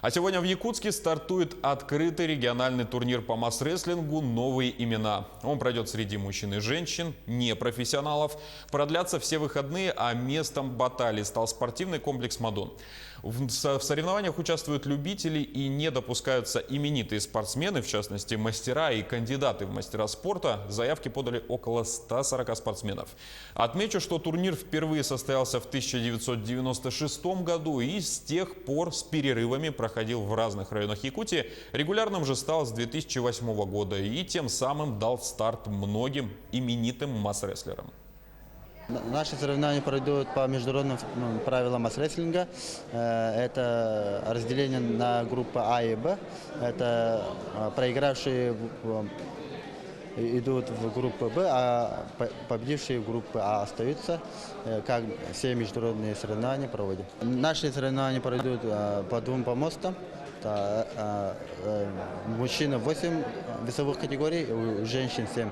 А сегодня в Якутске стартует открытый региональный турнир по масс-рестлингу «Новые имена». Он пройдет среди мужчин и женщин, непрофессионалов. Продлятся все выходные, а местом баталий стал спортивный комплекс «Мадон». В соревнованиях участвуют любители и не допускаются именитые спортсмены, в частности мастера и кандидаты в мастера спорта. Заявки подали около 140 спортсменов. Отмечу, что турнир впервые состоялся в 1996 году и с тех пор с перерывами проходил в разных районах Якутии. Регулярным же стал с 2008 года и тем самым дал старт многим именитым масс-рестлерам. Наши соревнования пройдут по международным правилам масс-рестлинга. Это разделение на группы А и Б. Это проигравшие идут в группу Б, а победившие в группе А остаются, как все международные соревнования проводят. Наши соревнования пройдут по двум помостам. Мужчина 8 весовых категорий, у женщин 7.